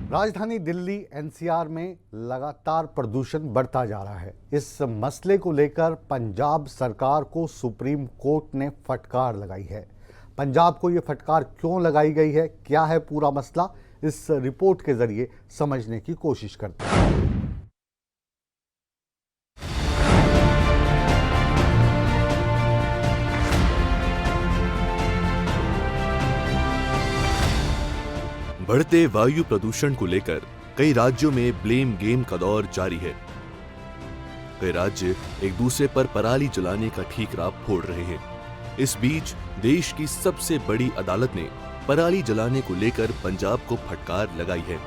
राजधानी दिल्ली एनसीआर में लगातार प्रदूषण बढ़ता जा रहा है। इस मसले को लेकर पंजाब सरकार को सुप्रीम कोर्ट ने फटकार लगाई है। पंजाब को ये फटकार क्यों लगाई गई है, क्या है पूरा मसला, इस रिपोर्ट के जरिए समझने की कोशिश करते हैं। बढ़ते वायु प्रदूषण को लेकर कई राज्यों में ब्लेम गेम का दौर जारी है। कई राज्य एक दूसरे पर पराली जलाने का ठीकरा फोड़ रहे हैं। इस बीच देश की सबसे बड़ी अदालत ने पराली जलाने को लेकर पंजाब को फटकार लगाई है।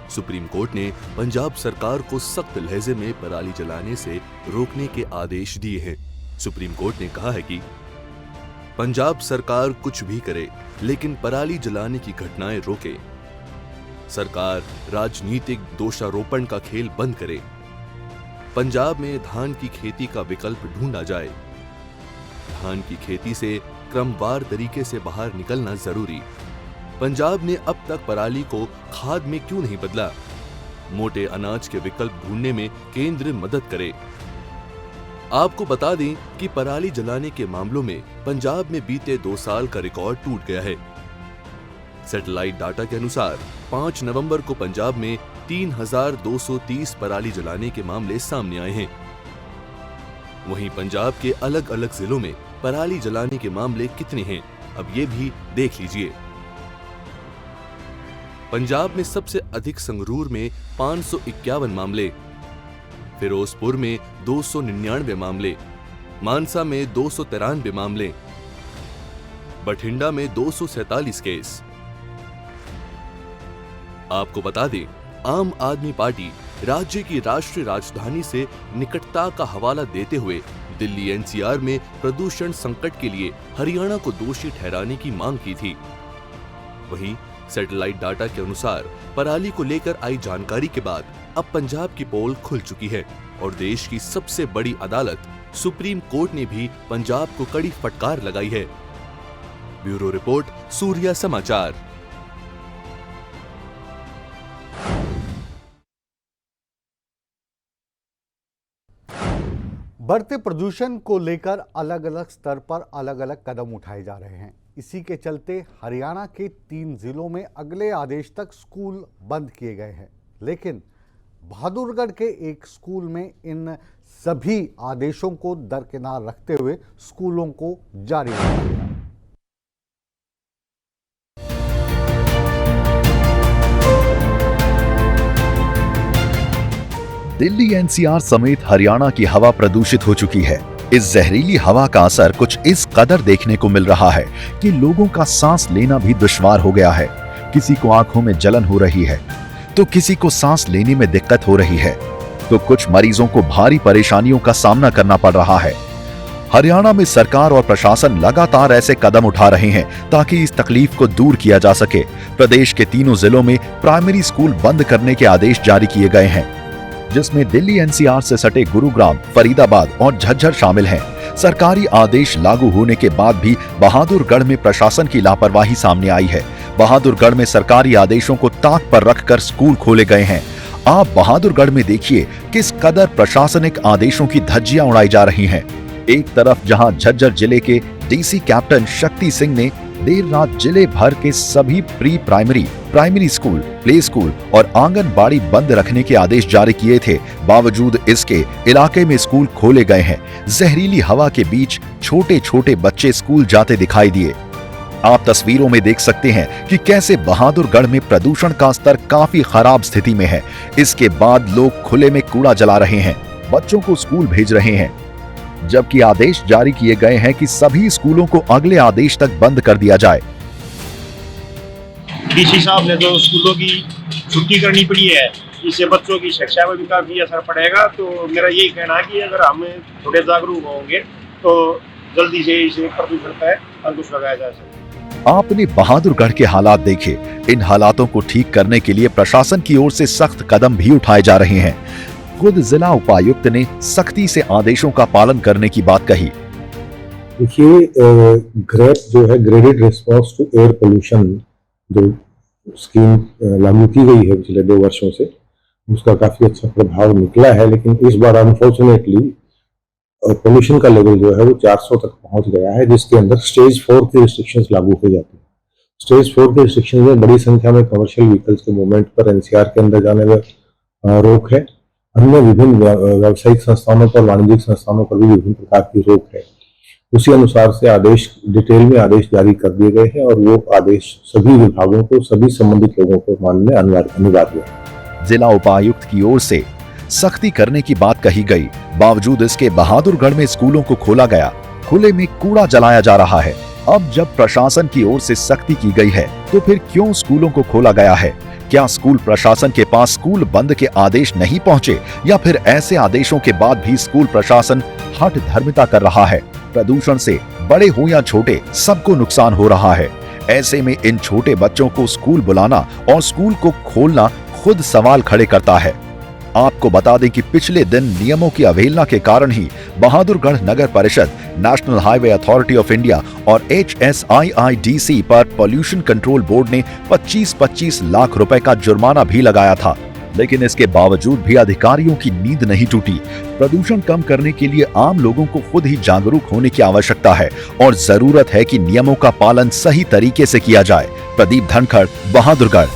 सुप्रीम कोर्ट ने पंजाब सरकार को सख्त लहजे में पराली जलाने से रोकने के आदेश दिए हैं। सुप्रीम कोर्ट ने कहा है कि पंजाब सरकार कुछ भी करे लेकिन पराली जलाने की घटनाएं रोके। सरकार राजनीतिक दोषारोपण का खेल बंद करे। पंजाब में धान की खेती का विकल्प ढूंढा जाए। धान की खेती से क्रमवार तरीके से बाहर निकलना जरूरी। पंजाब ने अब तक पराली को खाद में क्यों नहीं बदला? मोटे अनाज के विकल्प ढूंढने में केंद्र मदद करे। आपको बता दें कि पराली जलाने के मामलों में पंजाब में बीते 2 साल का रिकॉर्ड टूट गया है। सैटेलाइट डाटा के अनुसार 5 नवंबर को पंजाब में 3230 पराली जलाने के मामले सामने आए हैं। वहीं पंजाब के अलग अलग जिलों में पराली जलाने के मामले कितने हैं, अब ये भी देख लीजिए। पंजाब में सबसे अधिक संगरूर में 551 मामले, फिरोजपुर में 299 मामले, मानसा में 293 मामले, बठिंडा में 247 केस। आपको बता दें, आम आदमी पार्टी राज्य की राष्ट्रीय राजधानी से निकटता का हवाला देते हुए दिल्ली एनसीआर में प्रदूषण संकट के लिए हरियाणा को दोषी ठहराने की मांग की थी। वहीं सैटेलाइट डाटा के अनुसार पराली को लेकर आई जानकारी के बाद अब पंजाब की पोल खुल चुकी है और देश की सबसे बड़ी अदालत सुप्रीम कोर्ट ने भी पंजाब को कड़ी फटकार लगाई है। ब्यूरो रिपोर्ट, सूर्या समाचार। बढ़ते प्रदूषण को लेकर अलग अलग स्तर पर अलग अलग कदम उठाए जा रहे हैं। इसी के चलते हरियाणा के 3 जिलों में अगले आदेश तक स्कूल बंद किए गए हैं, लेकिन बहादुरगढ़ के एक स्कूल में इन सभी आदेशों को दरकिनार रखते हुए स्कूलों को जारी रखा गया। दिल्ली एनसीआर समेत हरियाणा की हवा प्रदूषित हो चुकी है। इस जहरीली हवा का असर कुछ इस कदर देखने को मिल रहा है कि लोगों का सांस लेना भी दुश्वार हो गया है। किसी को आंखों में जलन हो रही है, तो किसी को सांस लेने में दिक्कत हो रही है, तो कुछ मरीजों को भारी परेशानियों का सामना करना पड़ रहा है। हरियाणा में सरकार और प्रशासन लगातार ऐसे कदम उठा रहे हैं ताकि इस तकलीफ को दूर किया जा सके। प्रदेश के 3 जिलों में प्राइमरी स्कूल बंद करने के आदेश जारी किए गए हैं, जिसमें दिल्ली एनसीआर से सटे गुरुग्राम, फरीदाबाद और झज्जर शामिल हैं। सरकारी आदेश लागू होने के बाद भी बहादुरगढ़ में प्रशासन की लापरवाही सामने आई है। बहादुरगढ़ में सरकारी आदेशों को ताक पर रखकर स्कूल खोले गए हैं। आप बहादुरगढ़ में देखिए किस कदर प्रशासनिक आदेशों की धज्जियां उड़ाई जा रही हैं। एक तरफ जहां झज्जर जिले के डीसी कैप्टन शक्ति सिंह ने देर रात जिले भर के सभी pre primary school, play school और आंगनबाड़ी बंद रखने के आदेश जारी किए थे, बावजूद इसके इलाके में स्कूल खोले गए हैं। जहरीली हवा के बीच छोटे छोटे बच्चे स्कूल जाते दिखाई दिए। आप तस्वीरों में देख सकते हैं कि कैसे बहादुरगढ़ में प्रदूषण का स्तर काफी खराब स्थिति में है। इसके बाद लोग खुले में कूड़ा जला रहे हैं, बच्चों को स्कूल भेज रहे हैं, जबकि आदेश जारी किए गए हैं कि सभी स्कूलों को अगले आदेश तक बंद कर दिया जाए। डीसी साहब ने जो स्कूलों की छुट्टी करनी पड़ी है, इससे बच्चों की शिक्षा में भी काफी असर पड़ेगा। तो मेरा यही कहना है कि अगर हम थोड़े जागरूक होंगे तो जल्दी से इसे प्रदूषण पर अंकुश लगाया जा सकता है। आपने बहादुरगढ़ के हालात देखे। इन हालातों को ठीक करने के लिए प्रशासन की ओर से सख्त कदम भी उठाए जा रहे हैं। खुद जिला उपायुक्त ने सख्ती से आदेशों का पालन करने की बात कही। देखिए, ग्रेप जो है graded response to air pollution जो स्कीम लागू की गई है पिछले 2 वर्षों से, उसका काफ़ी अच्छा प्रभाव निकला है। लेकिन इस बार अनफॉर्चुनेटली पोल्यूशन का लेवल जो है वो 400 तक पहुंच गया है, जिसके अंदर स्टेज 4 की रिस्ट्रिक्शंस लागू हो जाती है। स्टेज 4 के रिस्ट्रिक्शन में बड़ी संख्या में कमर्शियल व्हीकल्स के मूवमेंट पर एनसीआर के अंदर जाने में रोक है। अन्य विभिन्न व्यावसायिक संस्थानों पर, वाणिज्यिक संस्थानों पर भी विभिन्न प्रकार की रोक है। उसी अनुसार से आदेश डिटेल में आदेश जारी कर दिए गए हैं और वो आदेश सभी विभागों को, सभी संबंधित लोगों को मानने अनिवार्य है। जिला उपायुक्त की ओर से सख्ती करने की बात कही गई, बावजूद इसके बहादुरगढ़ में स्कूलों को खोला गया, खुले में कूड़ा जलाया जा रहा है। अब जब प्रशासन की ओर से सख्ती की गई है तो फिर क्यों स्कूलों को खोला गया है? क्या स्कूल प्रशासन के पास स्कूल बंद के आदेश नहीं पहुंचे, या फिर ऐसे आदेशों के बाद भी स्कूल प्रशासन हठ धर्मिता कर रहा है? प्रदूषण से बड़े हो या छोटे सबको नुकसान हो रहा है। ऐसे में इन छोटे बच्चों को स्कूल बुलाना और स्कूल को खोलना खुद सवाल खड़े करता है। आपको बता दें कि पिछले दिन नियमों की अवहेलना के कारण ही बहादुरगढ़ नगर परिषद, national highway authority of India और HSIIDC पर पॉल्यूशन कंट्रोल बोर्ड ने 25-25 लाख रुपए का जुर्माना भी लगाया था। लेकिन इसके बावजूद भी अधिकारियों की नींद नहीं टूटी। प्रदूषण कम करने के लिए आम लोगों को खुद ही जागरूक होने की आवश्यकता है और जरूरत है कि नियमों का पालन सही तरीके से किया जाए। प्रदीप धनखड़, बहादुरगढ़।